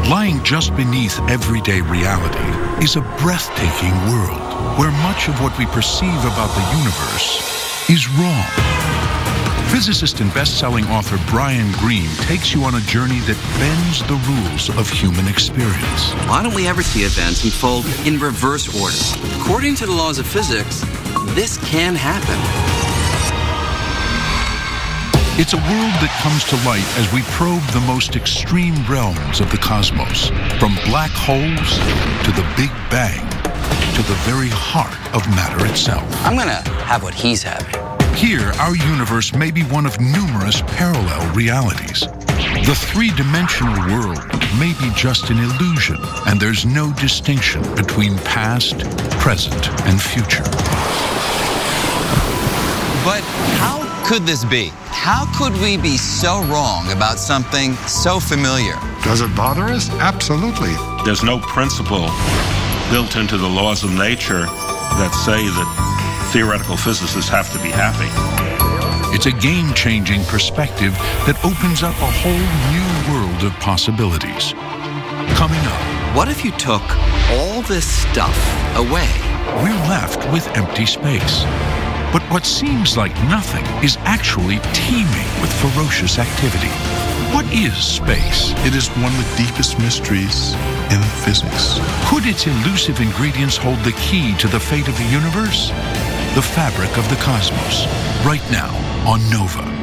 Lying just beneath everyday reality is a breathtaking world where much of what we perceive about the universe is wrong. Physicist and best-selling author Brian Greene takes you on a journey that bends the rules of human experience. Why don't we ever see events unfold in reverse order? According to the laws of physics, this can happen. It's a world that comes to light as we probe the most extreme realms of the cosmos, from black holes to the Big Bang to the very heart of matter itself. I'm gonna have what he's having. Here, our universe may be one of numerous parallel realities. The three-dimensional world may be just an illusion, and there's no distinction between past, present, and future. But how could this be? How could we be so wrong about something so familiar? Does it bother us? Absolutely. There's no principle built into the laws of nature that say that theoretical physicists have to be happy. It's a game-changing perspective that opens up a whole new world of possibilities. Coming up, What if you took all this stuff away? we're left with empty space. But what seems like nothing is actually teeming with ferocious activity. What is space? It is one of the deepest mysteries in physics. Could its elusive ingredients hold the key to the fate of the universe? The fabric of the cosmos, right now on Nova.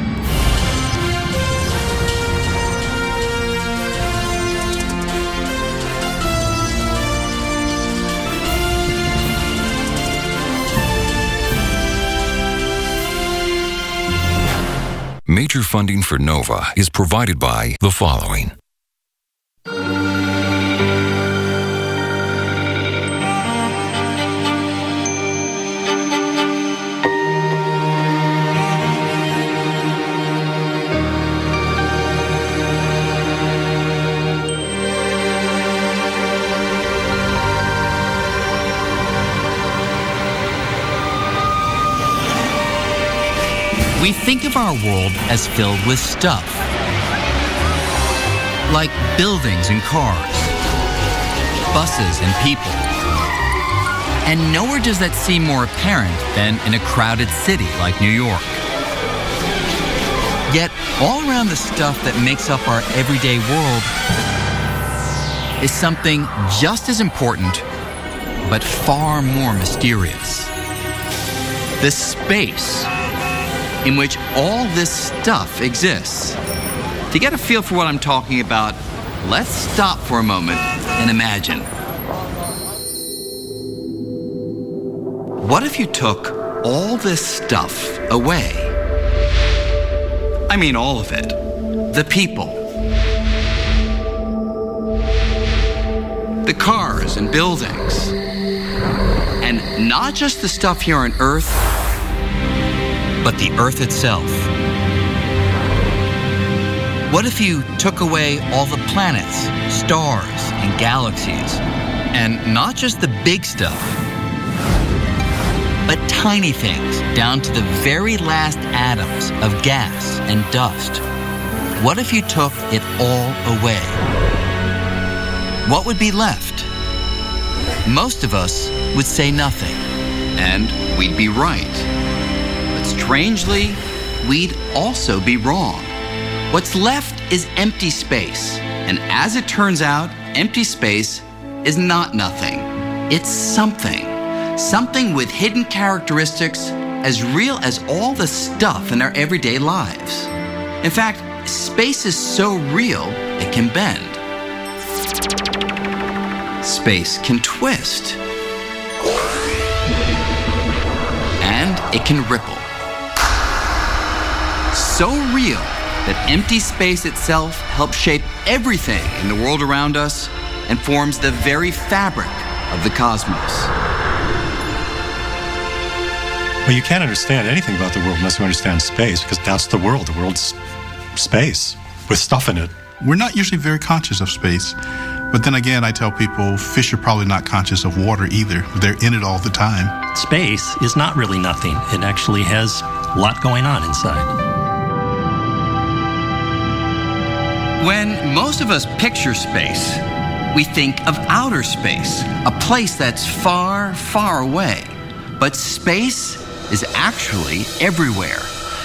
Major funding for NOVA is provided by the following. We think of our world as filled with stuff, like buildings and cars, buses and people. And nowhere does that seem more apparent than in a crowded city like New York. Yet, all around the stuff that makes up our everyday world is something just as important, but far more mysterious. The space in which all this stuff exists. To get a feel for what I'm talking about, let's stop for a moment and imagine. What if you took all this stuff away? I mean all of it. The people, the cars and buildings, and not just the stuff here on Earth, but the Earth itself. What if you took away all the planets, stars, and galaxies, and not just the big stuff, but tiny things down to the very last atoms of gas and dust? What if you took it all away? What would be left? Most of us would say nothing, and we'd be right. Strangely, we'd also be wrong. What's left is empty space. And as it turns out, empty space is not nothing. It's something. Something with hidden characteristics as real as all the stuff in our everyday lives. In fact, space is so real, it can bend. Space can twist. And it can ripple. So real that empty space itself helps shape everything in the world around us and forms the very fabric of the cosmos. Well, you can't understand anything about the world unless you understand space, because that's the world. The world's space with stuff in it. We're not usually very conscious of space. But then again, I tell people fish are probably not conscious of water either. They're in it all the time. Space is not really nothing. It actually has a lot going on inside. When most of us picture space, we think of outer space, a place that's far, far away. But space is actually everywhere.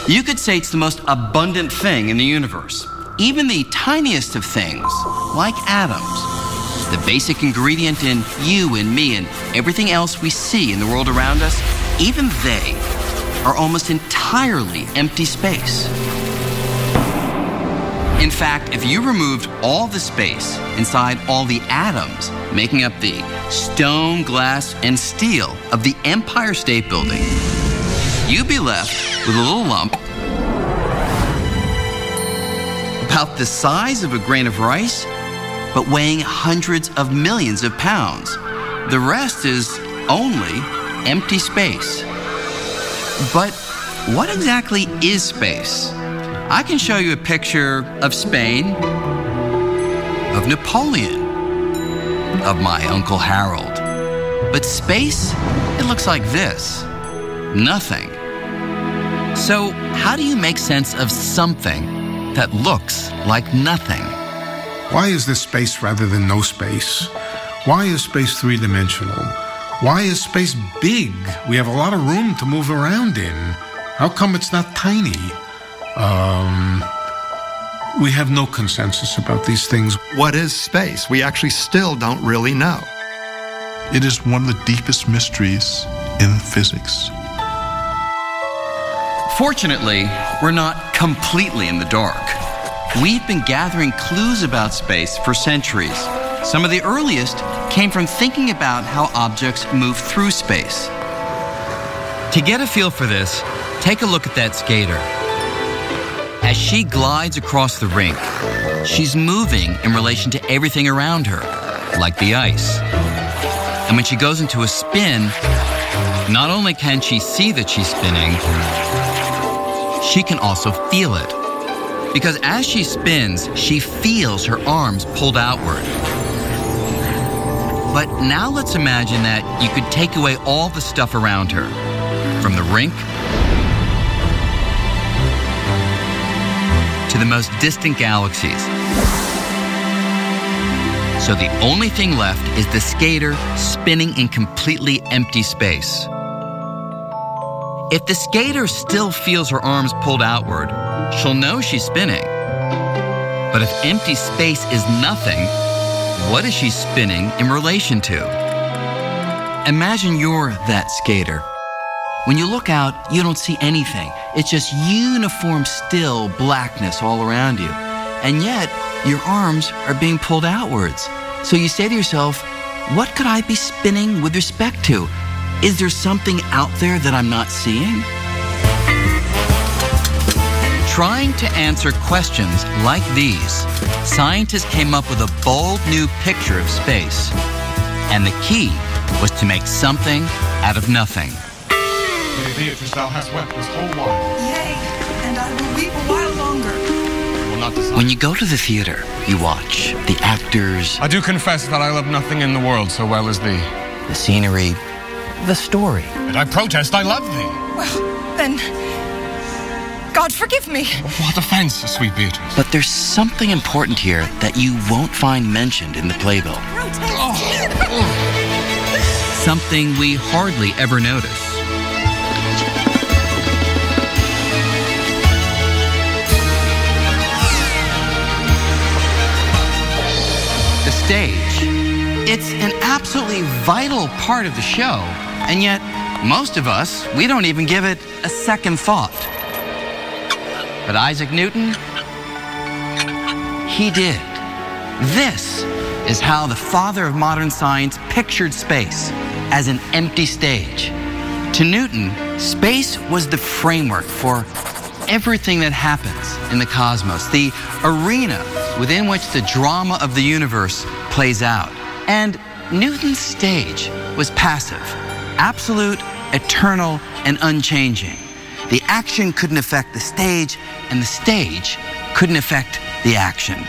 You could say it's the most abundant thing in the universe. Even the tiniest of things, like atoms, the basic ingredient in you and me and everything else we see in the world around us, even they are almost entirely empty space. In fact, if you removed all the space inside all the atoms making up the stone, glass, and steel of the Empire State Building, you'd be left with a little lump about the size of a grain of rice, but weighing hundreds of millions of pounds. The rest is only empty space. But what exactly is space? I can show you a picture of Spain, of Napoleon, of my Uncle Harold. But space, it looks like this. Nothing. So how do you make sense of something that looks like nothing? Why is there space rather than no space? Why is space three-dimensional? Why is space big? We have a lot of room to move around in. How come it's not tiny? We have no consensus about these things. What is space? We actually still don't really know. It is one of the deepest mysteries in physics. Fortunately, we're not completely in the dark. We've been gathering clues about space for centuries. Some of the earliest came from thinking about how objects move through space. To get a feel for this, take a look at that skater. As she glides across the rink, she's moving in relation to everything around her, like the ice. And when she goes into a spin, not only can she see that she's spinning, she can also feel it. Because as she spins, she feels her arms pulled outward. But now let's imagine that you could take away all the stuff around her, from the rink to the most distant galaxies. So the only thing left is the skater spinning in completely empty space. If the skater still feels her arms pulled outward, she'll know she's spinning. But if empty space is nothing, what is she spinning in relation to? Imagine you're that skater. When you look out, you don't see anything. It's just uniform, still blackness all around you. And yet, your arms are being pulled outwards. So you say to yourself, what could I be spinning with respect to? Is there something out there that I'm not seeing? Trying to answer questions like these, scientists came up with a bold new picture of space. And the key was to make something out of nothing. Beatrice, thou hast wept this whole while. Yea, and I will weep a while longer. When you go to the theater, you watch the actors. I do confess that I love nothing in the world so well as thee. The scenery, the story. And I protest, I love thee. Well, then, God forgive me. What offense, sweet Beatrice? But there's something important here that you won't find mentioned in the playbill. Something we hardly ever notice. The stage. It's an absolutely vital part of the show, and yet most of us, we don't even give it a second thought. But Isaac Newton, he did. This is how the father of modern science pictured space, as an empty stage. To Newton, space was the framework for everything that happens in the cosmos, the arena within which the drama of the universe plays out. And Newton's stage was passive, absolute, eternal, and unchanging. The action couldn't affect the stage, and the stage couldn't affect the action.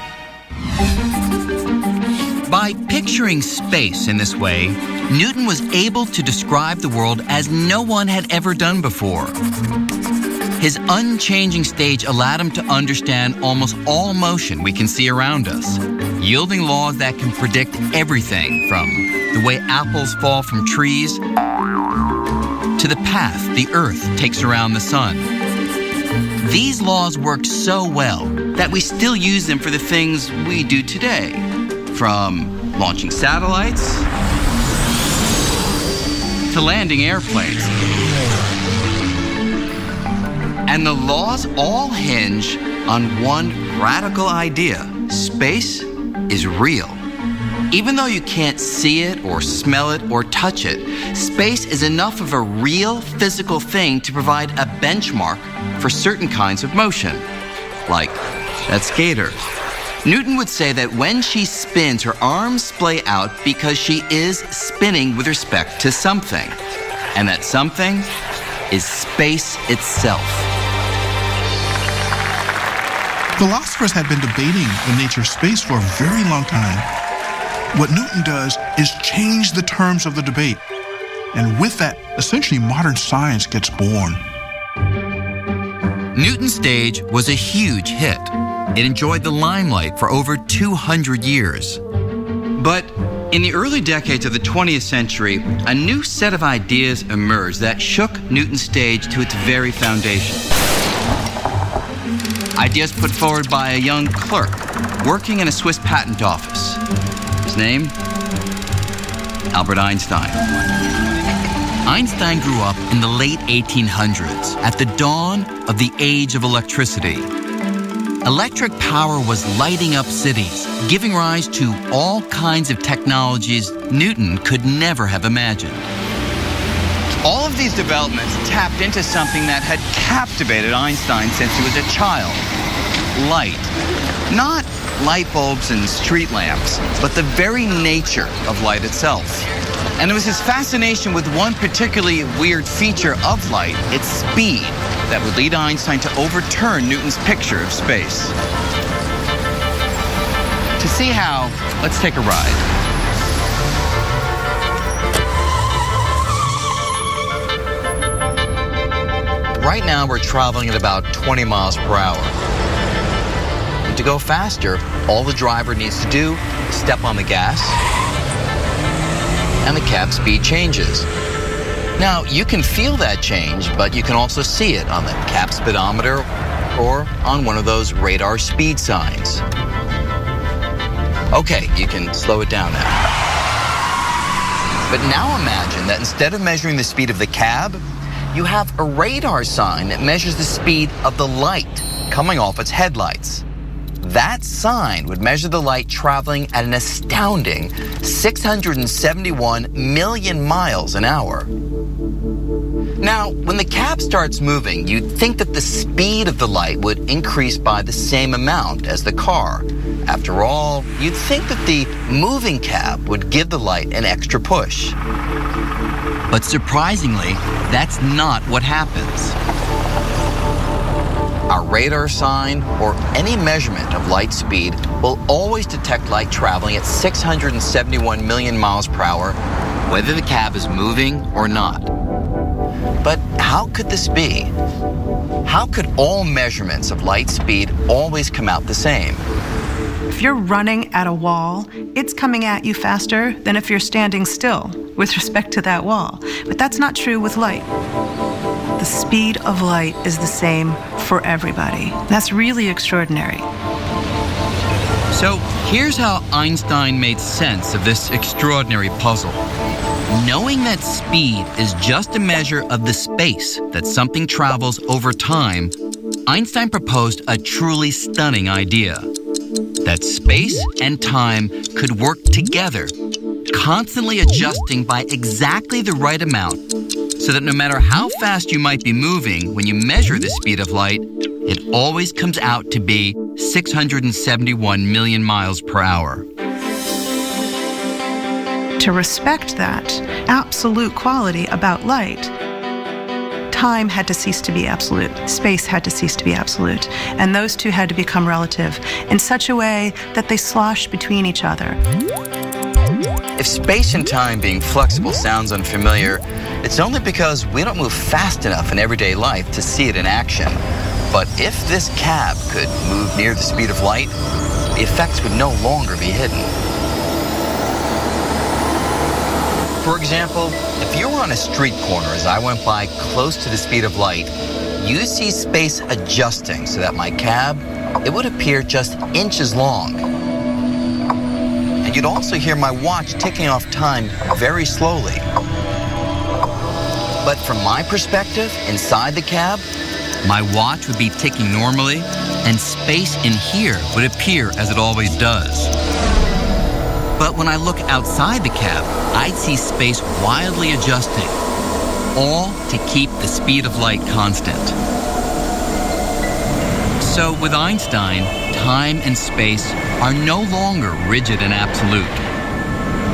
By picturing space in this way, Newton was able to describe the world as no one had ever done before. His unchanging stage allowed him to understand almost all motion we can see around us. yielding laws that can predict everything from the way apples fall from trees to the path the Earth takes around the sun. These laws work so well that we still use them for the things we do today, from launching satellites to landing airplanes. And the laws all hinge on one radical idea: space is real. Even though you can't see it or smell it or touch it, space is enough of a real physical thing to provide a benchmark for certain kinds of motion, like that skater. Newton would say that when she spins, her arms splay out because she is spinning with respect to something, and that something is space itself. Philosophers have been debating the nature of space for a very long time. What Newton does is change the terms of the debate. And with that, essentially modern science gets born. Newton's stage was a huge hit. It enjoyed the limelight for over 200 years. But in the early decades of the 20th century, a new set of ideas emerged that shook Newton's stage to its very foundation. Ideas put forward by a young clerk working in a Swiss patent office. His name? Albert Einstein. Einstein grew up in the late 1800s, at the dawn of the age of electricity. Electric power was lighting up cities, giving rise to all kinds of technologies Newton could never have imagined. All of these developments tapped into something that had captivated Einstein since he was a child: light. Not light bulbs and street lamps, but the very nature of light itself. And it was his fascination with one particularly weird feature of light, its speed, that would lead Einstein to overturn Newton's picture of space. To see how, let's take a ride. Right now we're traveling at about 20 miles per hour. And to go faster, all the driver needs to do is step on the gas, and the cab speed changes. Now, you can feel that change, but you can also see it on the cab speedometer or on one of those radar speed signs. Okay, you can slow it down now. But now imagine that instead of measuring the speed of the cab, you have a radar sign that measures the speed of the light coming off its headlights. That sign would measure the light traveling at an astounding 671 million miles an hour. Now, when the cab starts moving, you'd think that the speed of the light would increase by the same amount as the car. After all, you'd think that the moving cab would give the light an extra push. But surprisingly, that's not what happens. Our radar sign, or any measurement of light speed, will always detect light traveling at 671 million miles per hour, whether the cab is moving or not. But how could this be? How could all measurements of light speed always come out the same? If you're running at a wall, it's coming at you faster than if you're standing still with respect to that wall. But that's not true with light. The speed of light is the same for everybody. That's really extraordinary. So here's how Einstein made sense of this extraordinary puzzle. Knowing that speed is just a measure of the space that something travels over time, Einstein proposed a truly stunning idea: that space and time could work together, constantly adjusting by exactly the right amount, so that no matter how fast you might be moving when you measure the speed of light, it always comes out to be 671 million miles per hour. To respect that absolute quality about light, time had to cease to be absolute, space had to cease to be absolute, and those two had to become relative in such a way that they slosh between each other. If space and time being flexible sounds unfamiliar, it's only because we don't move fast enough in everyday life to see it in action. But if this cab could move near the speed of light, the effects would no longer be hidden. For example, if you were on a street corner as I went by close to the speed of light, you see space adjusting so that my cab, it would appear just inches long. And you'd also hear my watch ticking off time very slowly. But from my perspective, inside the cab, my watch would be ticking normally, and space in here would appear as it always does. But when I look outside the cab, I'd see space wildly adjusting, all to keep the speed of light constant. So with Einstein, time and space are no longer rigid and absolute.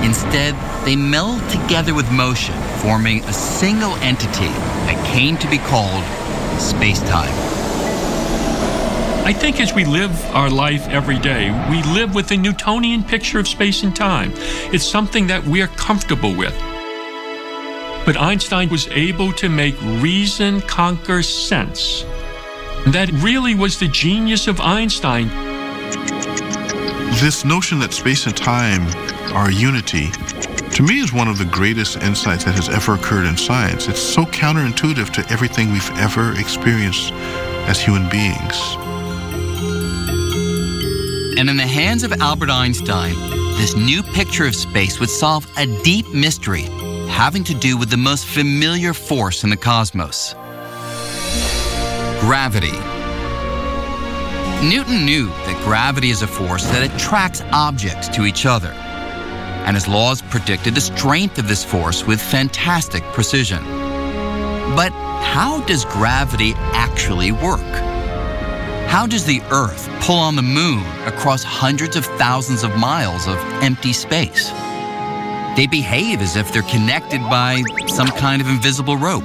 Instead, they meld together with motion, forming a single entity that came to be called space-time. I think as we live our life every day, we live with a Newtonian picture of space and time. It's something that we're comfortable with. But Einstein was able to make reason conquer sense. And that really was the genius of Einstein. This notion that space and time are unity, to me, is one of the greatest insights that has ever occurred in science. It's so counterintuitive to everything we've ever experienced as human beings. And in the hands of Albert Einstein, this new picture of space would solve a deep mystery having to do with the most familiar force in the cosmos: gravity. Newton knew that gravity is a force that attracts objects to each other, and his laws predicted the strength of this force with fantastic precision. But how does gravity actually work? How does the Earth pull on the moon across hundreds of thousands of miles of empty space? They behave as if they're connected by some kind of invisible rope.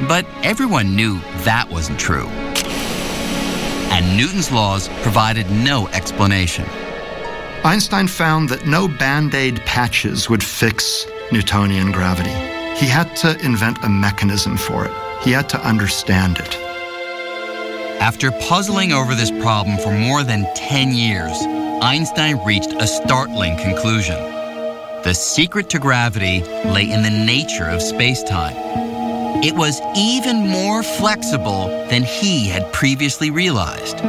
But everyone knew that wasn't true. And Newton's laws provided no explanation. Einstein found that no Band-Aid patches would fix Newtonian gravity. He had to invent a mechanism for it. He had to understand it. After puzzling over this problem for more than 10 years, Einstein reached a startling conclusion. The secret to gravity lay in the nature of space-time. It was even more flexible than he had previously realized.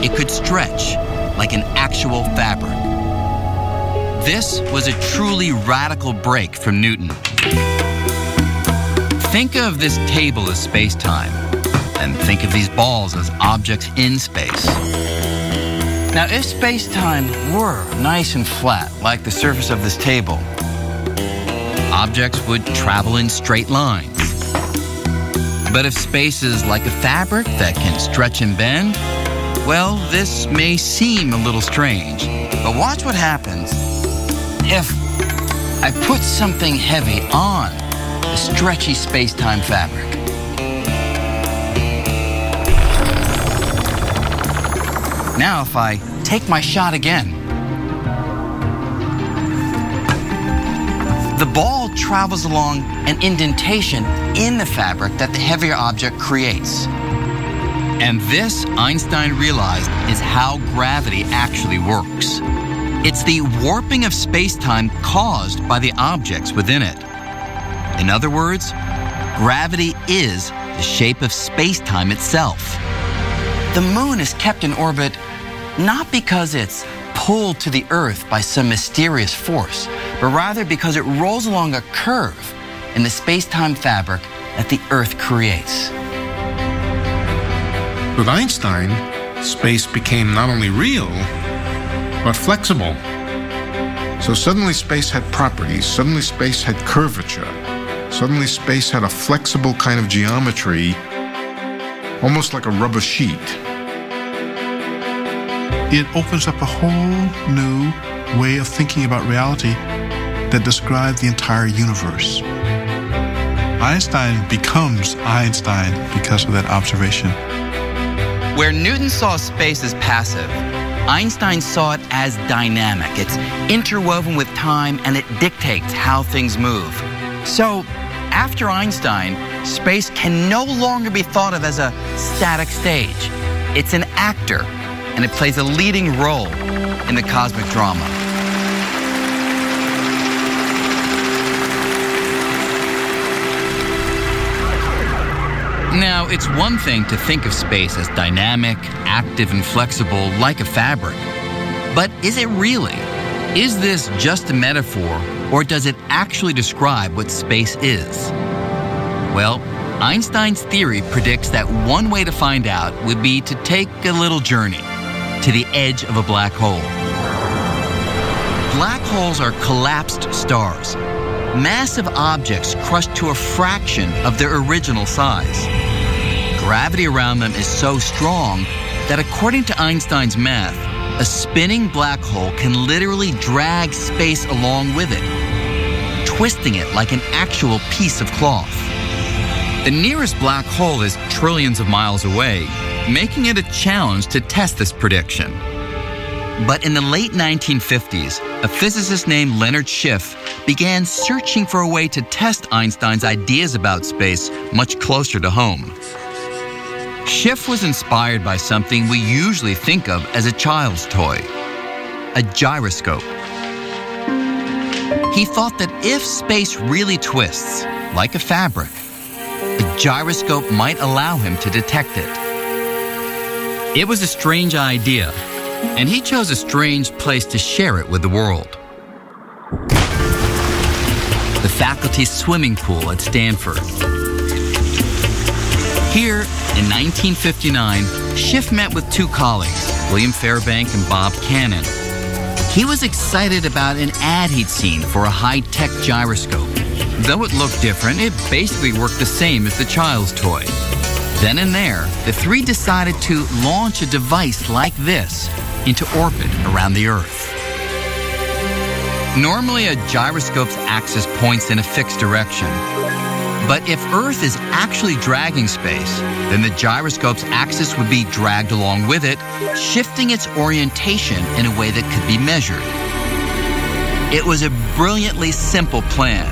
It could stretch like an actual fabric. This was a truly radical break from Newton. Think of this table as space-time, and think of these balls as objects in space. Now, if space-time were nice and flat, like the surface of this table, objects would travel in straight lines. But if space is like a fabric that can stretch and bend, well, this may seem a little strange. But watch what happens if I put something heavy on the stretchy space-time fabric. Now, if I take my shot again, the ball travels along an indentation in the fabric that the heavier object creates. And this, Einstein realized, is how gravity actually works. It's the warping of space-time caused by the objects within it. In other words, gravity is the shape of space-time itself. The moon is kept in orbit not because it's pulled to the Earth by some mysterious force, but rather because it rolls along a curve in the space-time fabric that the Earth creates. With Einstein, space became not only real, but flexible. So suddenly space had properties, suddenly space had curvature, suddenly space had a flexible kind of geometry, almost like a rubber sheet. It opens up a whole new way of thinking about reality that describes the entire universe. Einstein becomes Einstein because of that observation. Where Newton saw space as passive, Einstein saw it as dynamic. It's interwoven with time, and it dictates how things move. So, after Einstein, space can no longer be thought of as a static stage. It's an actor, and it plays a leading role in the cosmic drama. Now, it's one thing to think of space as dynamic, active, and flexible like a fabric. But is it really? Is this just a metaphor, or does it actually describe what space is? Well, Einstein's theory predicts that one way to find out would be to take a little journey to the edge of a black hole. Black holes are collapsed stars, massive objects crushed to a fraction of their original size. Gravity around them is so strong that, according to Einstein's math, a spinning black hole can literally drag space along with it, twisting it like an actual piece of cloth. The nearest black hole is trillions of miles away, making it a challenge to test this prediction. But in the late 1950s, a physicist named Leonard Schiff began searching for a way to test Einstein's ideas about space much closer to home. Schiff was inspired by something we usually think of as a child's toy, a gyroscope. He thought that if space really twists, like a fabric, a gyroscope might allow him to detect it. It was a strange idea, and he chose a strange place to share it with the world. The faculty's swimming pool at Stanford. Here, in 1959, Schiff met with two colleagues, William Fairbank and Bob Cannon. He was excited about an ad he'd seen for a high-tech gyroscope. Though it looked different, it basically worked the same as the child's toy. Then and there, the three decided to launch a device like this into orbit around the Earth. Normally, a gyroscope's axis points in a fixed direction. But if Earth is actually dragging space, then the gyroscope's axis would be dragged along with it, shifting its orientation in a way that could be measured. It was a brilliantly simple plan.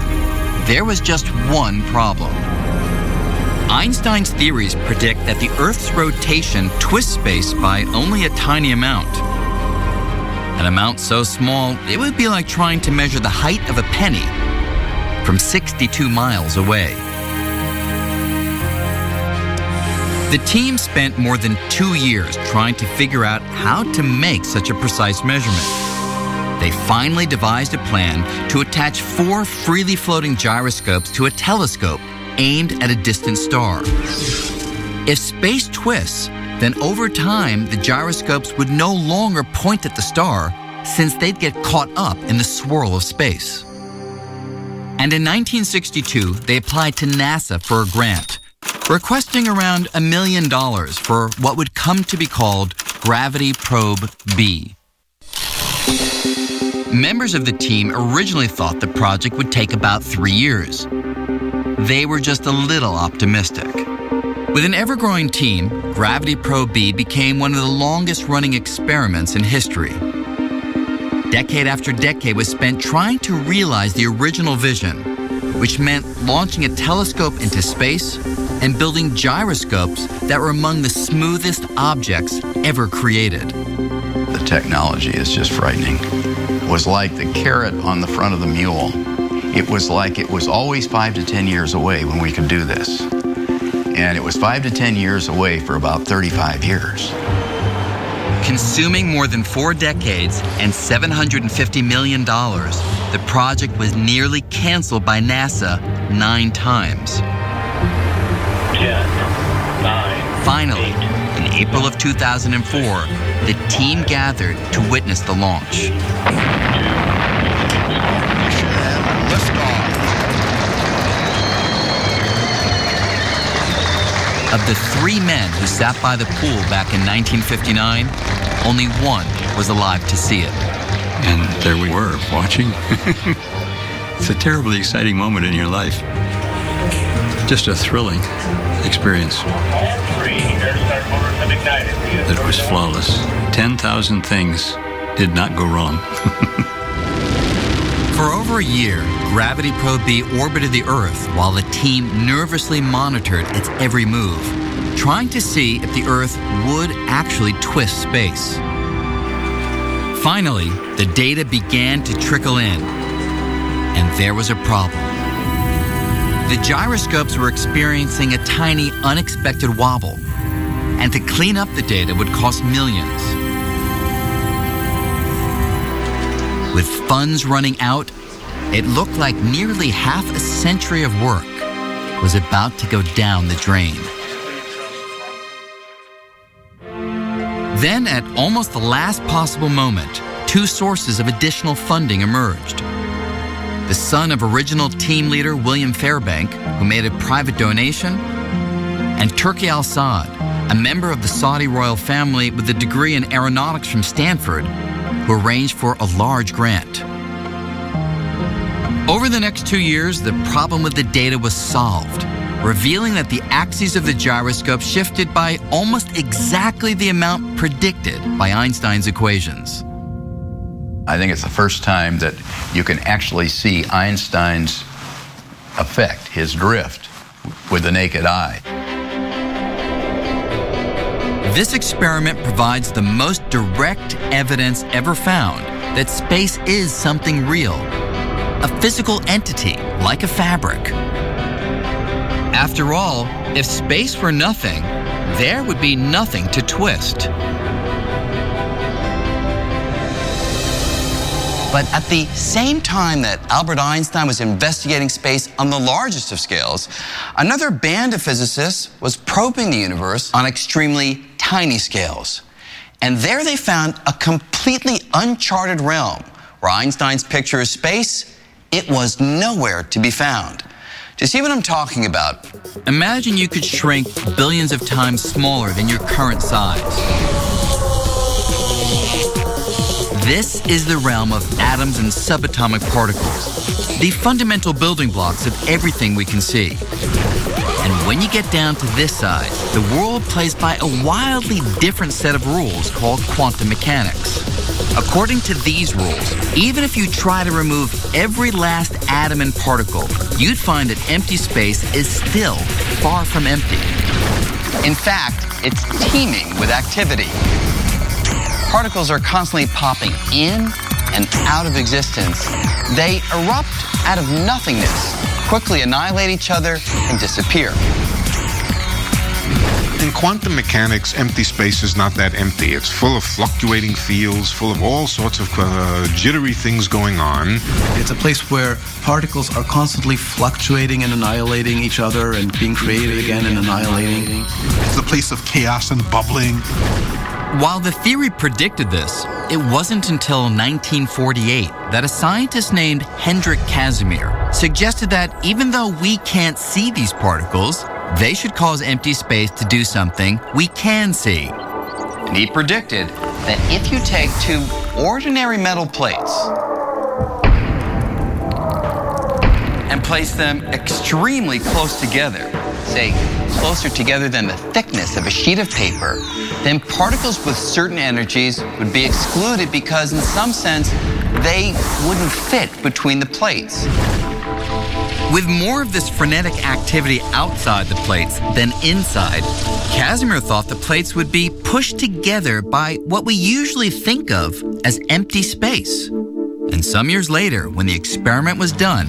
There was just one problem. Einstein's theories predict that the Earth's rotation twists space by only a tiny amount. An amount so small, it would be like trying to measure the height of a penny from 62 miles away. The team spent more than 2 years trying to figure out how to make such a precise measurement. They finally devised a plan to attach 4 freely floating gyroscopes to a telescope aimed at a distant star. If space twists, then over time, the gyroscopes would no longer point at the star, since they'd get caught up in the swirl of space. And in 1962, they applied to NASA for a grant, requesting around $1 million for what would come to be called Gravity Probe B. Members of the team originally thought the project would take about 3 years. They were just a little optimistic. With an ever-growing team, Gravity Probe B became one of the longest-running experiments in history. Decade after decade was spent trying to realize the original vision, which meant launching a telescope into space and building gyroscopes that were among the smoothest objects ever created. The technology is just frightening. It was like the carrot on the front of the mule. It was like it was always 5 to 10 years away when we could do this. And it was 5 to 10 years away for about 35 years. Consuming more than 4 decades and $750 million, the project was nearly canceled by NASA 9 times. 10, 9, Finally, in April of 2004, the team gathered to witness the launch. Of the 3 men who sat by the pool back in 1959, only one was alive to see it. And there we were, watching. It's a terribly exciting moment in your life. Just a thrilling experience. It was flawless. 10,000 things did not go wrong. For over a year, Gravity Probe B orbited the Earth while the team nervously monitored its every move. trying to see if the Earth would actually twist space. Finally, the data began to trickle in, and there was a problem. The gyroscopes were experiencing a tiny, unexpected wobble, and to clean up the data would cost millions. With funds running out, it looked like nearly half a century of work was about to go down the drain. Then, at almost the last possible moment, two sources of additional funding emerged. The son of original team leader William Fairbank, who made a private donation, and Turki Al-Saad, a member of the Saudi royal family with a degree in aeronautics from Stanford, who arranged for a large grant. Over the next 2 years, the problem with the data was solved, revealing that the axes of the gyroscope shifted by almost exactly the amount predicted by Einstein's equations. I think it's the first time that you can actually see Einstein's effect, his drift, with the naked eye. This experiment provides the most direct evidence ever found that space is something real, a physical entity like a fabric. After all, if space were nothing, there would be nothing to twist. But at the same time that Albert Einstein was investigating space on the largest of scales, another band of physicists was probing the universe on extremely tiny scales. And there they found a completely uncharted realm where Einstein's picture of space, it was nowhere to be found. Do you see what I'm talking about? Imagine you could shrink billions of times smaller than your current size. This is the realm of atoms and subatomic particles, the fundamental building blocks of everything we can see. And when you get down to this size, the world plays by a wildly different set of rules called quantum mechanics. According to these rules, even if you try to remove every last atom and particle, you'd find that empty space is still far from empty. In fact, it's teeming with activity. Particles are constantly popping in and out of existence. They erupt out of nothingness, quickly annihilate each other, and disappear. In quantum mechanics, empty space is not that empty. It's full of fluctuating fields, full of all sorts of jittery things going on. It's a place where particles are constantly fluctuating and annihilating each other and being created again and annihilating. It's a place of chaos and bubbling. While the theory predicted this, it wasn't until 1948 that a scientist named Hendrik Casimir suggested that even though we can't see these particles, they should cause empty space to do something we can see. And he predicted that if you take two ordinary metal plates and place them extremely close together, say closer together than the thickness of a sheet of paper, then particles with certain energies would be excluded because in some sense they wouldn't fit between the plates. With more of this frenetic activity outside the plates than inside, Casimir thought the plates would be pushed together by what we usually think of as empty space. And some years later, when the experiment was done,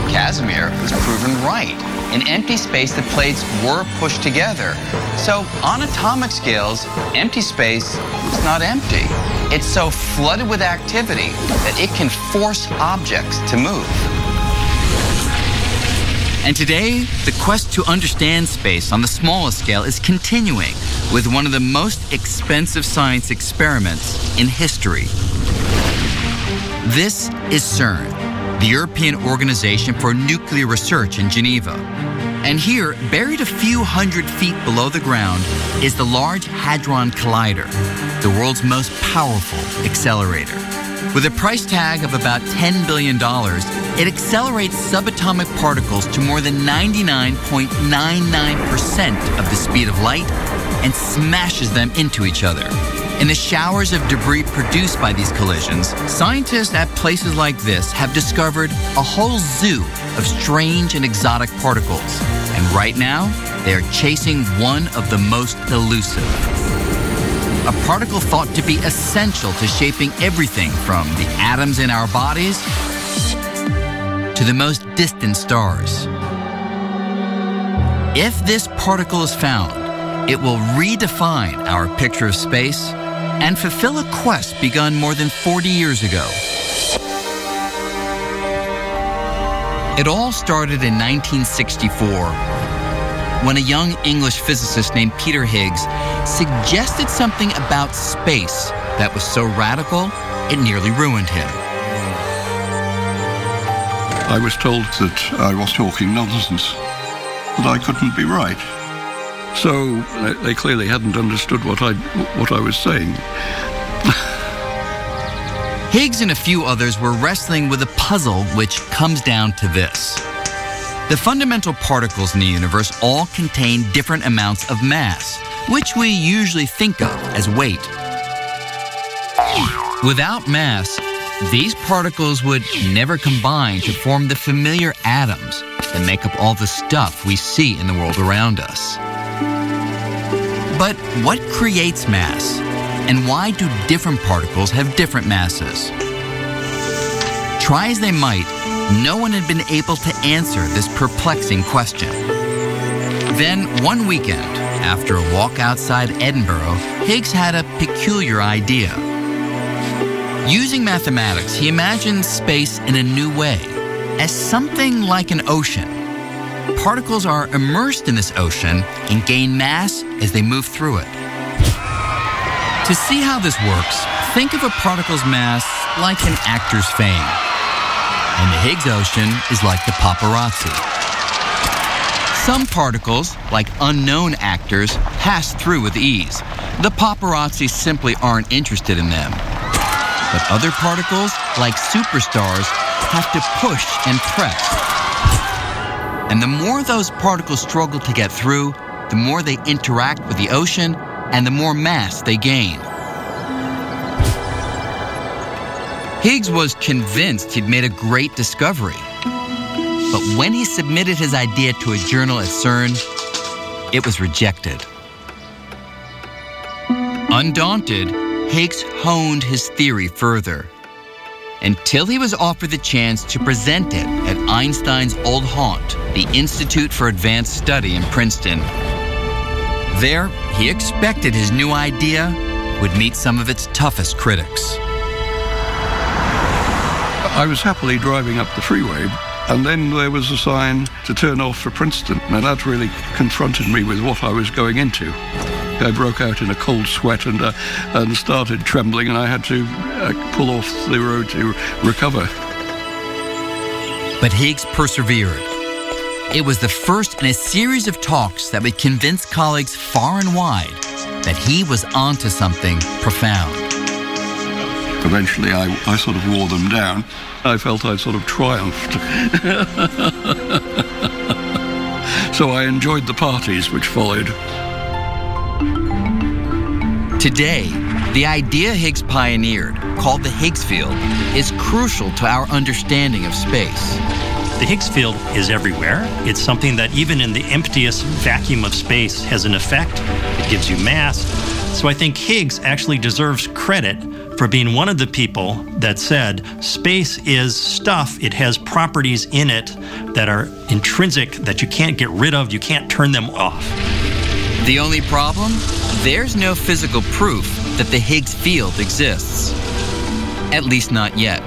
Casimir was proven right. In empty space, the plates were pushed together. So on atomic scales, empty space is not empty. It's so flooded with activity that it can force objects to move. And today, the quest to understand space on the smallest scale is continuing with one of the most expensive science experiments in history. This is CERN, the European Organization for Nuclear Research in Geneva. And here, buried a few hundred feet below the ground, is the Large Hadron Collider, the world's most powerful accelerator. With a price tag of about $10 billion, it accelerates subatomic particles to more than 99.99% of the speed of light and smashes them into each other. In the showers of debris produced by these collisions, scientists at places like this have discovered a whole zoo of strange and exotic particles. And right now, they are chasing one of the most elusive. A particle thought to be essential to shaping everything from the atoms in our bodies to the most distant stars. If this particle is found, it will redefine our picture of space and fulfill a quest begun more than 40 years ago. It all started in 1964 when a young English physicist named Peter Higgs suggested something about space that was so radical it nearly ruined him. I was told that I was talking nonsense, that I couldn't be right. So they clearly hadn't understood what I was saying. Higgs and a few others were wrestling with a puzzle which comes down to this. The fundamental particles in the universe all contain different amounts of mass, which we usually think of as weight. Without mass, these particles would never combine to form the familiar atoms that make up all the stuff we see in the world around us. But what creates mass? And why do different particles have different masses? Try as they might, no one had been able to answer this perplexing question. Then, one weekend, after a walk outside Edinburgh, Higgs had a peculiar idea. Using mathematics, he imagined space in a new way, as something like an ocean. Particles are immersed in this ocean and gain mass as they move through it. To see how this works, think of a particle's mass like an actor's fame. And the Higgs ocean is like the paparazzi. Some particles, like unknown actors, pass through with ease. The paparazzi simply aren't interested in them. But other particles, like superstars, have to push and press. And the more those particles struggle to get through, the more they interact with the ocean and the more mass they gain. Higgs was convinced he'd made a great discovery. But when he submitted his idea to a journal at CERN, it was rejected. Undaunted, Higgs honed his theory further, until he was offered the chance to present it at Einstein's old haunt, the Institute for Advanced Study in Princeton. There, he expected his new idea would meet some of its toughest critics. I was happily driving up the freeway, and then there was a sign to turn off for Princeton. Now that really confronted me with what I was going into. I broke out in a cold sweat and started trembling, and I had to pull off the road to recover. But Higgs persevered. It was the first in a series of talks that would convince colleagues far and wide that he was onto something profound. Eventually, I sort of wore them down. I felt I'd sort of triumphed. So I enjoyed the parties which followed. Today, the idea Higgs pioneered, called the Higgs field, is crucial to our understanding of space. The Higgs field is everywhere. It's something that even in the emptiest vacuum of space has an effect. It gives you mass. So I think Higgs actually deserves credit for being one of the people that said space is stuff. It has properties in it that are intrinsic, that you can't get rid of, you can't turn them off. The only problem? There's no physical proof that the Higgs field exists. At least not yet.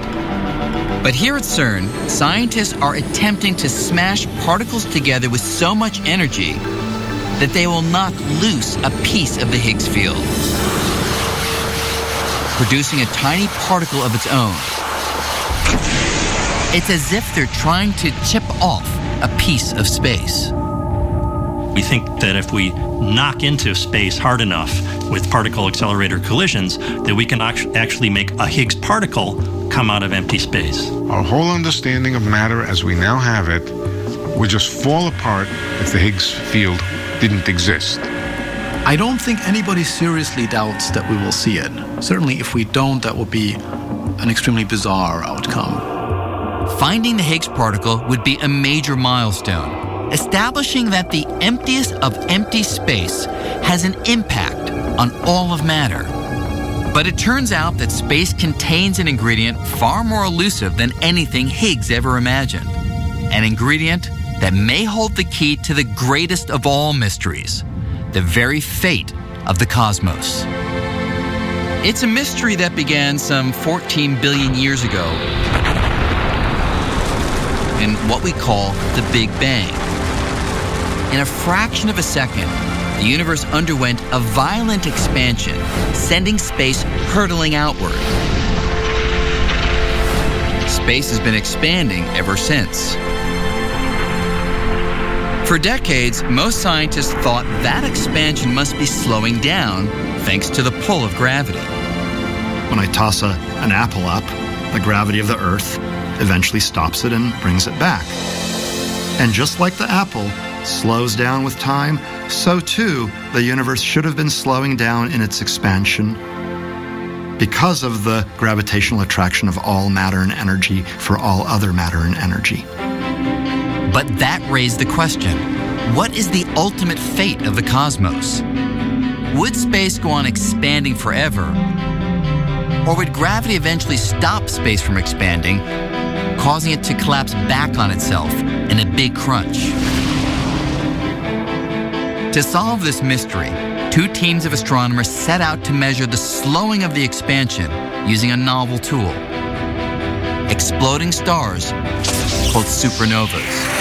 But here at CERN, scientists are attempting to smash particles together with so much energy that they will knock loose a piece of the Higgs field, producing a tiny particle of its own. It's as if they're trying to chip off a piece of space. We think that if we knock into space hard enough with particle accelerator collisions, that we can actually make a Higgs particle come out of empty space. Our whole understanding of matter as we now have it would just fall apart if the Higgs field didn't exist. I don't think anybody seriously doubts that we will see it. Certainly if we don't, that would be an extremely bizarre outcome. Finding the Higgs particle would be a major milestone, establishing that the emptiest of empty space has an impact on all of matter. But it turns out that space contains an ingredient far more elusive than anything Higgs ever imagined. An ingredient that may hold the key to the greatest of all mysteries, the very fate of the cosmos. It's a mystery that began some 14 billion years ago in what we call the Big Bang. In a fraction of a second, the universe underwent a violent expansion, sending space hurtling outward. Space has been expanding ever since. For decades, most scientists thought that expansion must be slowing down thanks to the pull of gravity. When I toss an apple up, the gravity of the Earth eventually stops it and brings it back. And just like the apple slows down with time, so too the universe should have been slowing down in its expansion because of the gravitational attraction of all matter and energy for all other matter and energy. But that raised the question, what is the ultimate fate of the cosmos? Would space go on expanding forever? Or would gravity eventually stop space from expanding, causing it to collapse back on itself in a big crunch? To solve this mystery, two teams of astronomers set out to measure the slowing of the expansion using a novel tool: exploding stars called supernovas.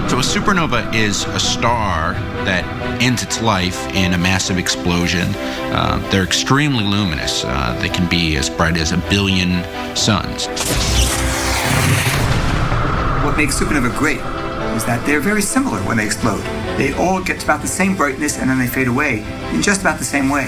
So a supernova is a star that ends its life in a massive explosion. They're extremely luminous. They can be as bright as 1 billion suns. What makes supernova great is that they're very similar when they explode. They all get to about the same brightness and then they fade away in just about the same way.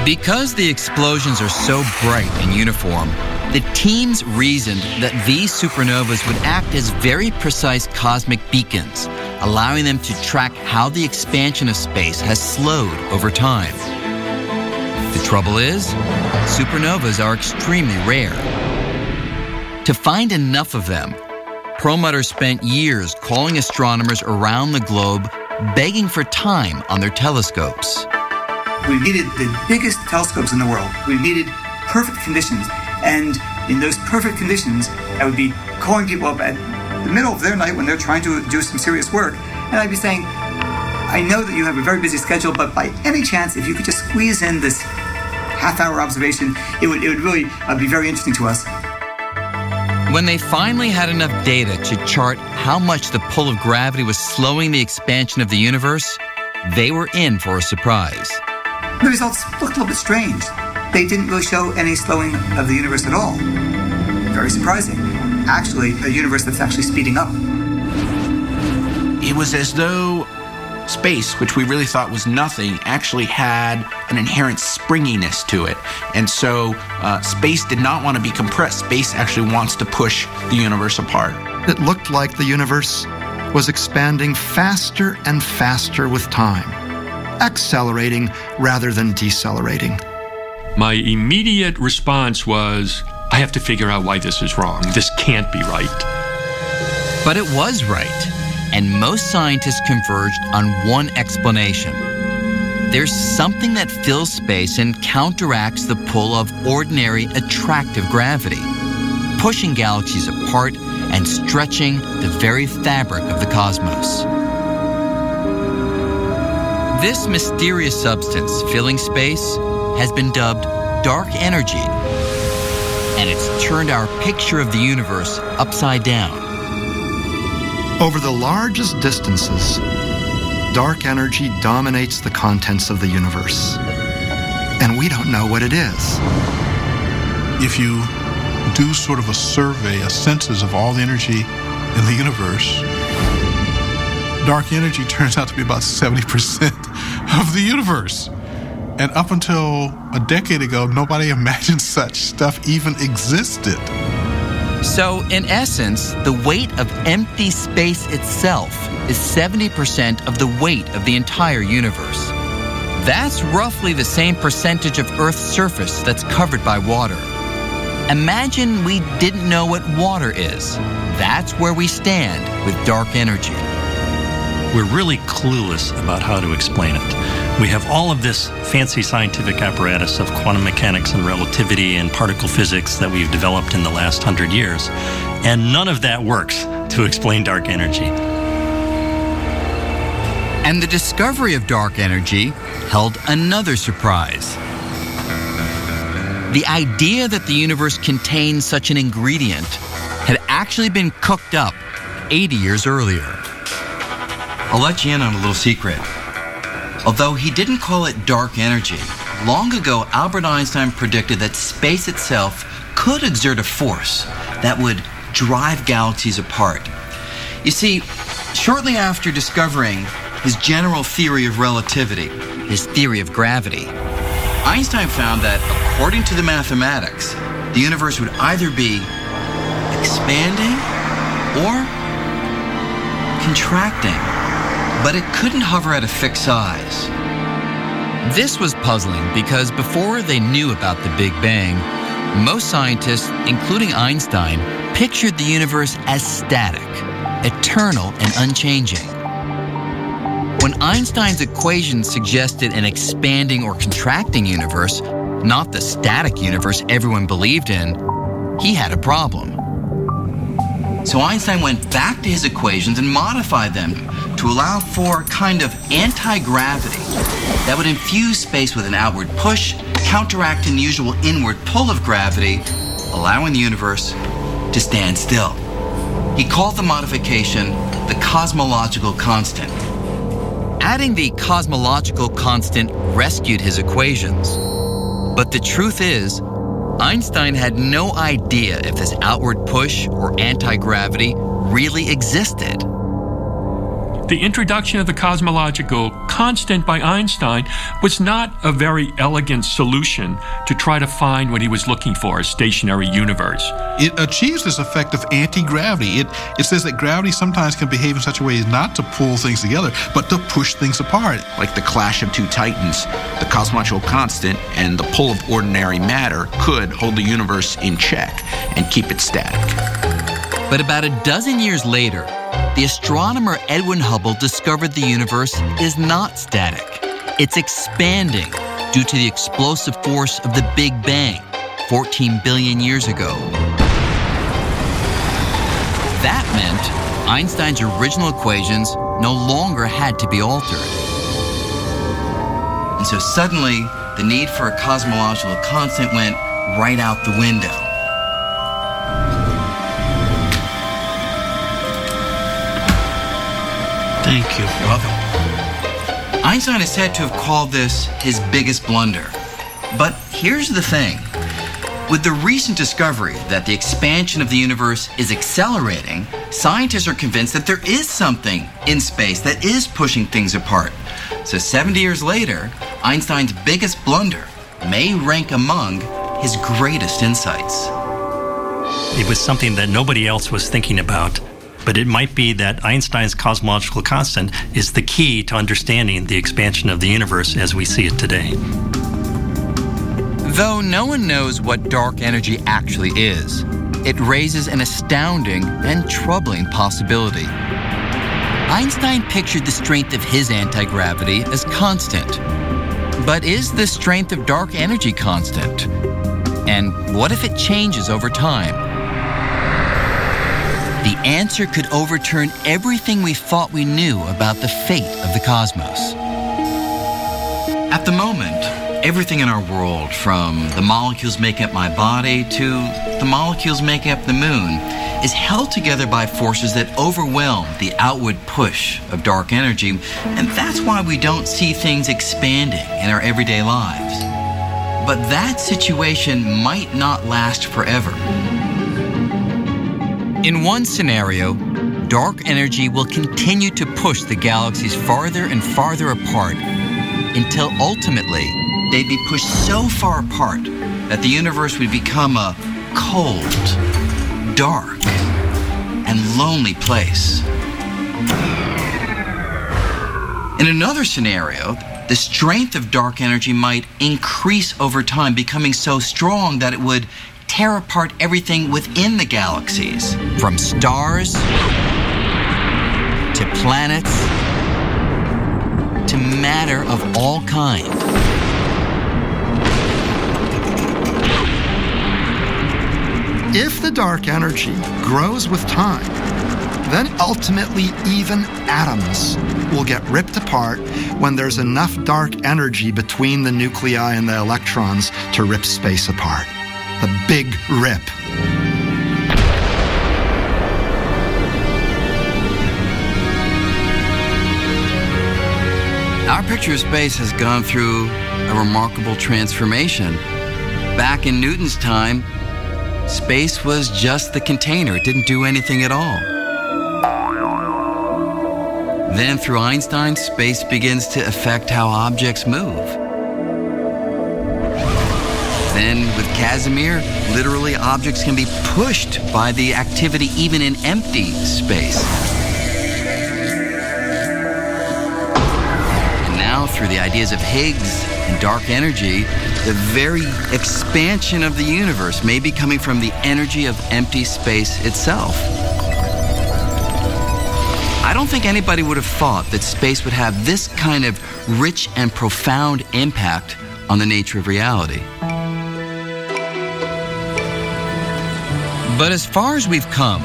Because the explosions are so bright and uniform, the teams reasoned that these supernovas would act as very precise cosmic beacons, allowing them to track how the expansion of space has slowed over time. The trouble is, supernovas are extremely rare. To find enough of them, Perlmutter spent years calling astronomers around the globe, begging for time on their telescopes. We needed the biggest telescopes in the world. We needed perfect conditions. And in those perfect conditions, I would be calling people up at the middle of their night when they're trying to do some serious work. And I'd be saying, I know that you have a very busy schedule, but by any chance, if you could just squeeze in this half-hour observation, it would really be very interesting to us. When they finally had enough data to chart how much the pull of gravity was slowing the expansion of the universe, they were in for a surprise. The results looked a little bit strange. They didn't really show any slowing of the universe at all. Very surprising. Actually, a universe that's actually speeding up. It was as though space, which we really thought was nothing, actually had an inherent springiness to it. And so space did not want to be compressed. Space actually wants to push the universe apart. It looked like the universe was expanding faster and faster with time, accelerating rather than decelerating. My immediate response was, I have to figure out why this is wrong. This can't be right. But it was right, and most scientists converged on one explanation. There's something that fills space and counteracts the pull of ordinary attractive gravity, pushing galaxies apart and stretching the very fabric of the cosmos. This mysterious substance filling space has been dubbed dark energy, and it's turned our picture of the universe upside down. Over the largest distances, dark energy dominates the contents of the universe, and we don't know what it is. If you do sort of a survey, a census of all the energy in the universe, dark energy turns out to be about 70% of the universe. And up until a decade ago, nobody imagined such stuff even existed. So, in essence, the weight of empty space itself is 70% of the weight of the entire universe. That's roughly the same percentage of Earth's surface that's covered by water. Imagine we didn't know what water is. That's where we stand with dark energy. We're really clueless about how to explain it. We have all of this fancy scientific apparatus of quantum mechanics and relativity and particle physics that we've developed in the last 100 years, and none of that works to explain dark energy. And the discovery of dark energy held another surprise. The idea that the universe contains such an ingredient had actually been cooked up 80 years earlier. I'll let you in on a little secret. Although he didn't call it dark energy, long ago Albert Einstein predicted that space itself could exert a force that would drive galaxies apart. You see, shortly after discovering his general theory of relativity, his theory of gravity, Einstein found that, according to the mathematics, the universe would either be expanding or contracting, but it couldn't hover at a fixed size. This was puzzling because before they knew about the Big Bang, most scientists, including Einstein, pictured the universe as static, eternal and unchanging. When Einstein's equations suggested an expanding or contracting universe, not the static universe everyone believed in, he had a problem. So Einstein went back to his equations and modified them to allow for a kind of anti-gravity that would infuse space with an outward push, counteracting the usual inward pull of gravity, allowing the universe to stand still. He called the modification the cosmological constant. Adding the cosmological constant rescued his equations. But the truth is, Einstein had no idea if this outward push or anti-gravity really existed. The introduction of the cosmological constant by Einstein was not a very elegant solution to try to find what he was looking for, a stationary universe. It achieves this effect of anti-gravity. It says that gravity sometimes can behave in such a way as not to pull things together, but to push things apart. Like the clash of two titans, the cosmological constant and the pull of ordinary matter could hold the universe in check and keep it static. But about a dozen years later, the astronomer Edwin Hubble discovered the universe is not static. It's expanding due to the explosive force of the Big Bang 14 billion years ago. That meant Einstein's original equations no longer had to be altered. And so suddenly, the need for a cosmological constant went right out the window. Thank you. You're welcome. Einstein is said to have called this his biggest blunder. But here's the thing. With the recent discovery that the expansion of the universe is accelerating, scientists are convinced that there is something in space that is pushing things apart. So 70 years later, Einstein's biggest blunder may rank among his greatest insights. It was something that nobody else was thinking about, but it might be that Einstein's cosmological constant is the key to understanding the expansion of the universe as we see it today. Though no one knows what dark energy actually is, it raises an astounding and troubling possibility. Einstein pictured the strength of his anti-gravity as constant. But is the strength of dark energy constant? And what if it changes over time? The answer could overturn everything we thought we knew about the fate of the cosmos. At the moment, everything in our world, from the molecules making up my body to the molecules making up the moon, is held together by forces that overwhelm the outward push of dark energy, and that's why we don't see things expanding in our everyday lives. But that situation might not last forever. In one scenario, dark energy will continue to push the galaxies farther and farther apart until ultimately they'd be pushed so far apart that the universe would become a cold, dark and lonely place. In another scenario, the strength of dark energy might increase over time, becoming so strong that it would tear apart everything within the galaxies, from stars to planets to matter of all kinds. If the dark energy grows with time, then ultimately even atoms will get ripped apart when there's enough dark energy between the nuclei and the electrons to rip space apart. The Big Rip. Our picture of space has gone through a remarkable transformation. Back in Newton's time, space was just the container. It didn't do anything at all. Then through Einstein, space begins to affect how objects move. Then with Casimir, literally objects can be pushed by the activity even in empty space. And now through the ideas of Higgs and dark energy, the very expansion of the universe may be coming from the energy of empty space itself. I don't think anybody would have thought that space would have this kind of rich and profound impact on the nature of reality. But as far as we've come,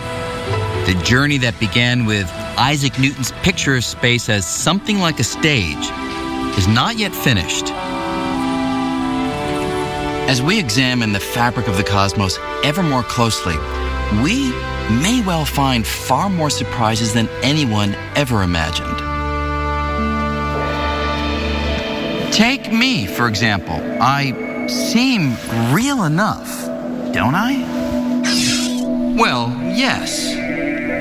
the journey that began with Isaac Newton's picture of space as something like a stage is not yet finished. As we examine the fabric of the cosmos ever more closely, we may well find far more surprises than anyone ever imagined. Take me, for example. I seem real enough, don't I? Well, yes.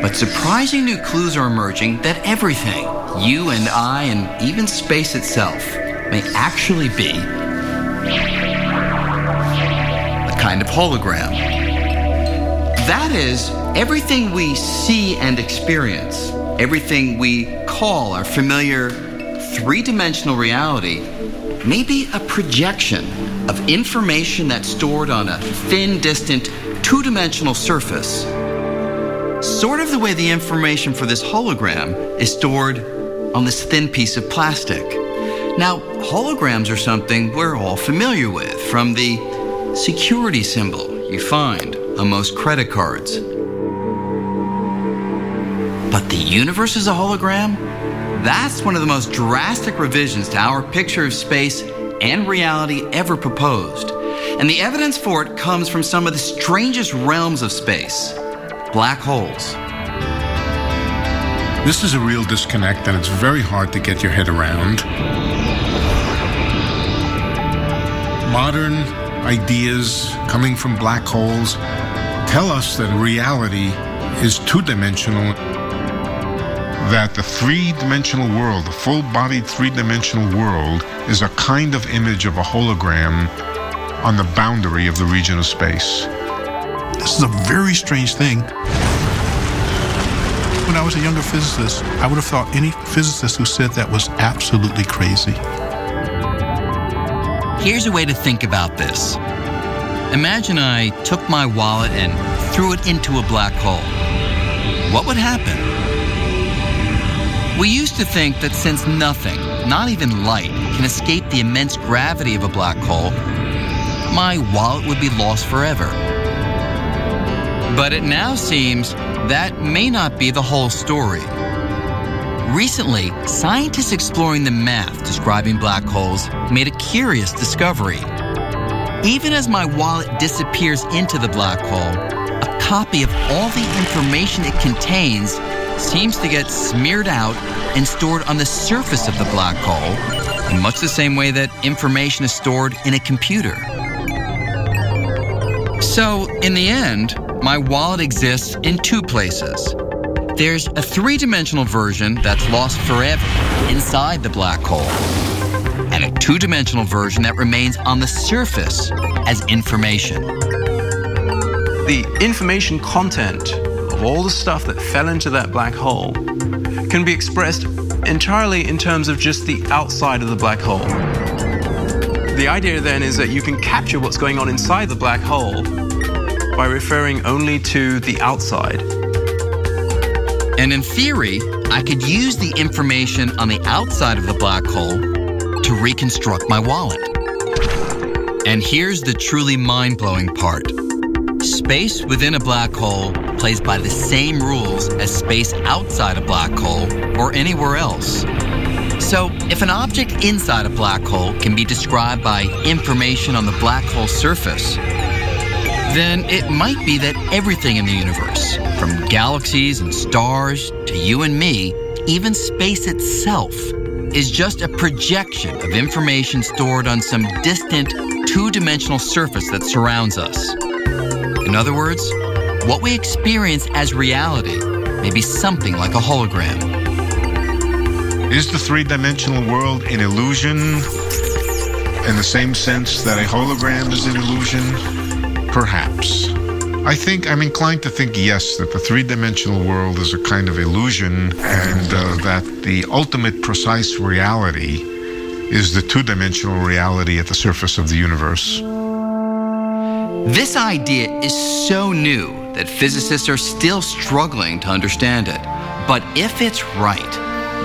But surprising new clues are emerging that everything, you and I and even space itself, may actually be a kind of hologram. That is, everything we see and experience, everything we call our familiar three-dimensional reality, may be a projection of information that's stored on a thin, distant, two-dimensional surface. Sort of the way the information for this hologram is stored on this thin piece of plastic. Now, holograms are something we're all familiar with, from the security symbol you find on most credit cards. But the universe is a hologram? That's one of the most drastic revisions to our picture of space and reality ever proposed. And the evidence for it comes from some of the strangest realms of space, black holes. This is a real disconnect, and it's very hard to get your head around. Modern ideas coming from black holes tell us that reality is two-dimensional, that the three-dimensional world, the full-bodied three-dimensional world, is a kind of image of a hologram on the boundary of the region of space. This is a very strange thing. When I was a younger physicist, I would have thought any physicist who said that was absolutely crazy. Here's a way to think about this. Imagine I took my wallet and threw it into a black hole. What would happen? We used to think that since nothing, not even light, can escape the immense gravity of a black hole, my wallet would be lost forever. But it now seems that may not be the whole story. Recently, scientists exploring the math describing black holes made a curious discovery. Even as my wallet disappears into the black hole, a copy of all the information it contains seems to get smeared out and stored on the surface of the black hole, in much the same way that information is stored in a computer. So, in the end, my wallet exists in two places. There's a three-dimensional version that's lost forever inside the black hole, and a two-dimensional version that remains on the surface as information. the information content of all the stuff that fell into that black hole can be expressed entirely in terms of just the outside of the black hole. The idea then is that you can capture what's going on inside the black hole by referring only to the outside. And in theory, I could use the information on the outside of the black hole to reconstruct my wallet. And here's the truly mind-blowing part. Space within a black hole plays by the same rules as space outside a black hole or anywhere else. So, if an object inside a black hole can be described by information on the black hole surface, then it might be that everything in the universe, from galaxies and stars to you and me, even space itself, is just a projection of information stored on some distant, two-dimensional surface that surrounds us. In other words, what we experience as reality may be something like a hologram. Is the three-dimensional world an illusion in the same sense that a hologram is an illusion? Perhaps. I'm inclined to think yes, that the three-dimensional world is a kind of illusion, and that the ultimate precise reality is the two-dimensional reality at the surface of the universe. This idea is so new that physicists are still struggling to understand it. But if it's right,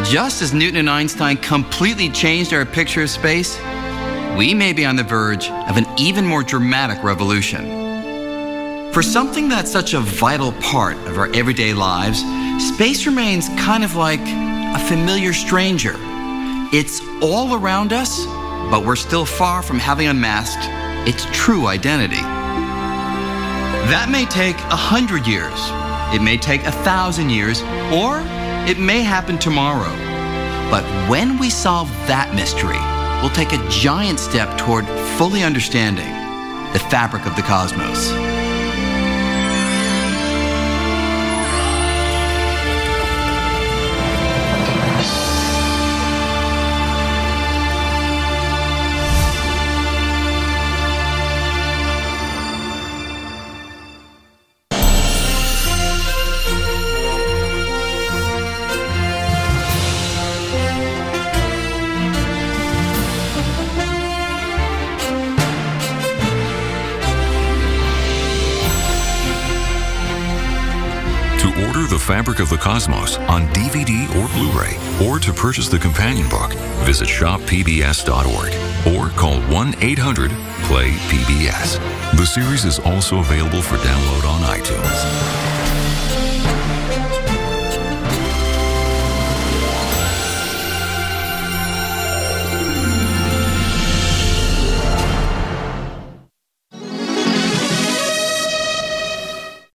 just as Newton and Einstein completely changed our picture of space, we may be on the verge of an even more dramatic revolution. For something that's such a vital part of our everyday lives, space remains kind of like a familiar stranger. It's all around us, but we're still far from having unmasked its true identity. That may take 100 years, it may take 1,000 years, or it may happen tomorrow. But when we solve that mystery, we'll take a giant step toward fully understanding the fabric of the cosmos. The Fabric of the Cosmos on DVD or Blu-ray, or to purchase the companion book, visit shoppbs.org or call 1-800-PLAY-PBS. The series is also available for download on iTunes.